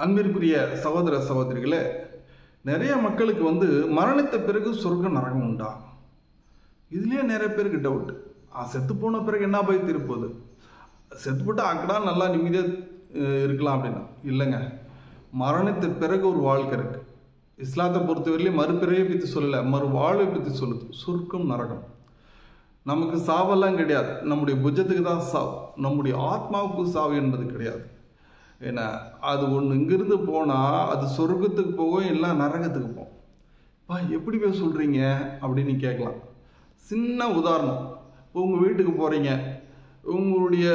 அன்பிற்குரிய சகோதர சகோதரிகளே, நிறைய மக்களுக்கு மரணித்த பிறகு சொர்க்கம் நரகம் உண்டா? இதுலேயே நிறைய பேருக்கு டவுட். செத்து போன பிறகு என்ன போய் திருப்போகுது, செத்து போட்டு அக்கடா நல்லா நிம்மதியாக இருக்கலாம் அப்படின்னா இல்லைங்க. மரணித்த பிறகு ஒரு வாழ்க்கை இருக்குது. இஸ்லாத்தை பொறுத்தவரையிலே மறுபிறவை பற்றி சொல்லலை, மறு வாழ்வை பற்றி சொல்லுது. சொர்க்கம் நரகம். நமக்கு சாவெல்லாம் கிடையாது, நம்முடைய புஜத்துக்கு தான் சாவு, நம்முடைய ஆத்மாவுக்கு சாவு என்பது கிடையாது. ஏன்னா அது ஒன்று இங்கிருந்து போனால் அது சொர்க்கத்துக்கு போகும், இல்லை நரகத்துக்கு போகும். எப்படி போய் சொல்கிறீங்க அப்படின்னு கேட்கலாம். சின்ன உதாரணம், உங்கள் வீட்டுக்கு போகிறீங்க, உங்களுடைய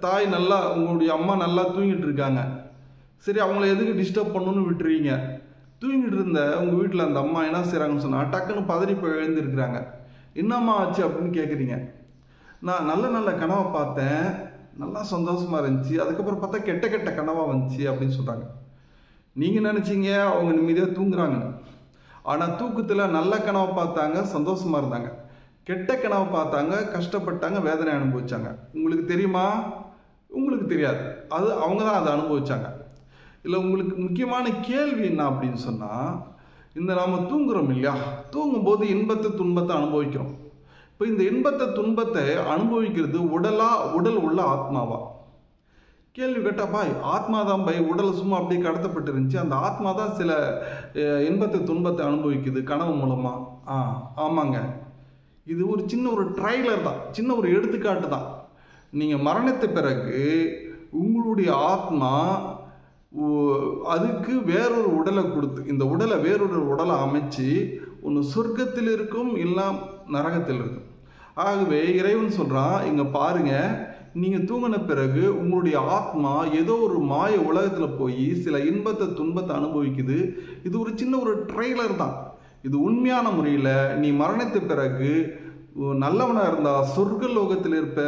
தாய் உங்களுடைய அம்மா நல்லா தூங்கிட்டு இருக்காங்க. சரி, அவங்கள எதுக்கு டிஸ்டர்ப் பண்ணணும்னு விட்டுருவீங்க. தூங்கிட்டு இருந்த உங்கள் வீட்டில் அந்த அம்மா என்ன செய்கிறாங்கன்னு சொன்னால் டக்குன்னு பதறி போய் எழுந்திருக்கிறாங்க. என்னம்மா ஆச்சு அப்படின்னு கேட்குறீங்க. நான் நல்ல கனவை பார்த்தேன், நல்லா சந்தோஷமாக இருந்துச்சு, அதுக்கப்புறம் பார்த்தா கெட்ட கெட்ட கனவாக வந்துச்சு அப்படின்னு சொல்கிறாங்க. நீங்கள் நினச்சிங்க அவங்க நிம்மதியாக தூங்குறாங்கன்னு. ஆனால் தூக்கத்தில் நல்ல கனவை பார்த்தாங்க, சந்தோஷமாக இருந்தாங்க. கெட்ட கனவை பார்த்தாங்க, கஷ்டப்பட்டாங்க, வேதனை அனுபவிச்சாங்க. உங்களுக்கு தெரியுமா? உங்களுக்கு தெரியாது. அது அவங்க தான் அதை அனுபவிச்சாங்க. இல்லை, உங்களுக்கு முக்கியமான கேள்வி என்ன அப்படின்னு சொன்னால், நாம் தூங்குறோம் இல்லையா, தூங்கும்போது இன்பத்தை துன்பத்தை அனுபவிக்கிறோம். இப்போ இந்த இன்பத்தை துன்பத்தை அனுபவிக்கிறது உடல் உள்ள ஆத்மாவா? கேள்வி கேட்டாப்பா, ஆத்மா தான் உடலை சும்மா அப்படியே கடத்தப்பட்டு இருந்துச்சு, அந்த ஆத்மா தான் சில இன்பத்தை துன்பத்தை அனுபவிக்குது கனவு மூலமா. ஆமாங்க. இது ஒரு சின்ன ட்ரைலர் தான், சின்ன எடுத்துக்காட்டு தான். நீங்கள் மரணித்த பிறகு உங்களுடைய ஆத்மா அதுக்கு வேறொரு உடலை கொடுத்து, இந்த உடலை வேறொரு உடலை அமைச்சு ஒன்று சொர்க்கத்தில் இருக்கும், இல்லை நரகத்தில் இருக்கும். ஆகவே இறைவன் சொல்கிறான், இங்கே பாருங்க, நீங்கள் தூங்கின பிறகு உங்களுடைய ஆத்மா ஏதோ ஒரு மாய உலகத்தில் போய் சில இன்பத்தை துன்பத்தை அனுபவிக்குது. இது ஒரு சின்ன ட்ரெய்லர் தான். இது உண்மையான முறையில் நீ மரணித்த பிறகு நல்லவனாக இருந்தால் சொர்க்க லோகத்தில் இருப்ப,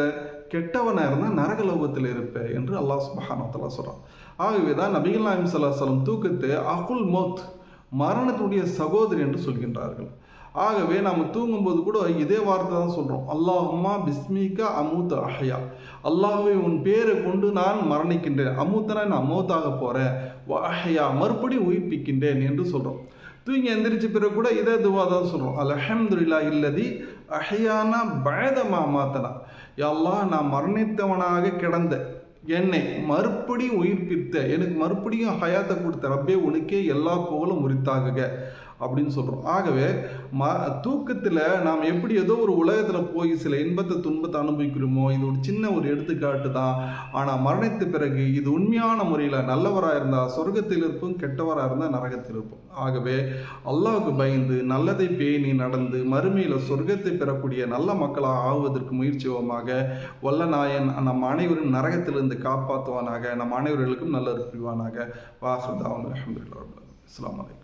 கெட்டவனாக இருந்தால் நரக லோகத்தில் இருப்ப என்று அல்லாஹ் சுப்ஹானஹு வ தஆலா சொல்கிறான். ஆகவே தான் நபிகள் நாயகம் ஸல்லல்லாஹு அலைஹி வஸல்லம் தூக்கத்தை அகுல் மௌத், மரணத்துடைய சகோதரி என்று சொல்கின்றார்கள். ஆகவே நாம் தூங்கும்போது கூட இதே வார்த்தை தான் சொல்கிறோம். அல்லாஹும்மா பிஸ்மிகா அமூத் அஹ்யா, அல்லாஹ்வே உன் பேரை கொண்டு நான் மரணிக்கின்றேன், அமூத்தனா நான் மௌத்தாக போகிறேன், அஹ்யா மறுபடியும் உயிர்ப்பிக்கின்றேன் என்று சொல்கிறோம். தூங்கி எந்திரிச்ச பிறகு கூட இதே துவா தான் சொல்கிறோம். அல்ஹம்துலில்லாஹி இல்லதி அஹ்யானா பஅதமா மாத்தனா, யா அல்லாஹ் நான் மரணித்தவனாக கிடந்த என்னை மறுபடியும் உயிர்ப்பித்த, எனக்கு மறுபடியும் ஹயாத்தை கொடுத்த ரப்பே உனக்கே எல்லா புகழும் உரித்தாகுக அப்படின்னு சொல்கிறோம். ஆகவே தூக்கத்தில் நாம் எப்படி ஏதோ ஒரு உலகத்தில் போய் சில இன்பத்தை துன்பத்தை அனுபவிக்கிறோமோ, இது ஒரு சின்ன எடுத்துக்காட்டு தான். ஆனால் மரணித்த பிறகு இது உண்மையான முறையில் நல்லவராக இருந்தால் சொர்க்கத்தில் இருப்போம், கெட்டவராக இருந்தால் நரகத்தில் இருப்போம். ஆகவே அல்லாஹ்வுக்கு பயந்து நல்லதை பேணி நடந்து மறுமையில் சொர்க்கத்தை பெறக்கூடிய நல்ல மக்களாக ஆகுவதற்கு முயற்சிவோமாக. வல்ல நாயன் நம் அனைவரும் நரகத்திலிருந்து காப்பாற்றுவானாக, நம் அனைவர்களுக்கும் நல்ல புரிவானாக. வாஹிர் தாவானா அல்ஹம்துலில்லாஹி ரப்பில் ஆலமீன். அஸ்ஸலாமு அலைக்கும்.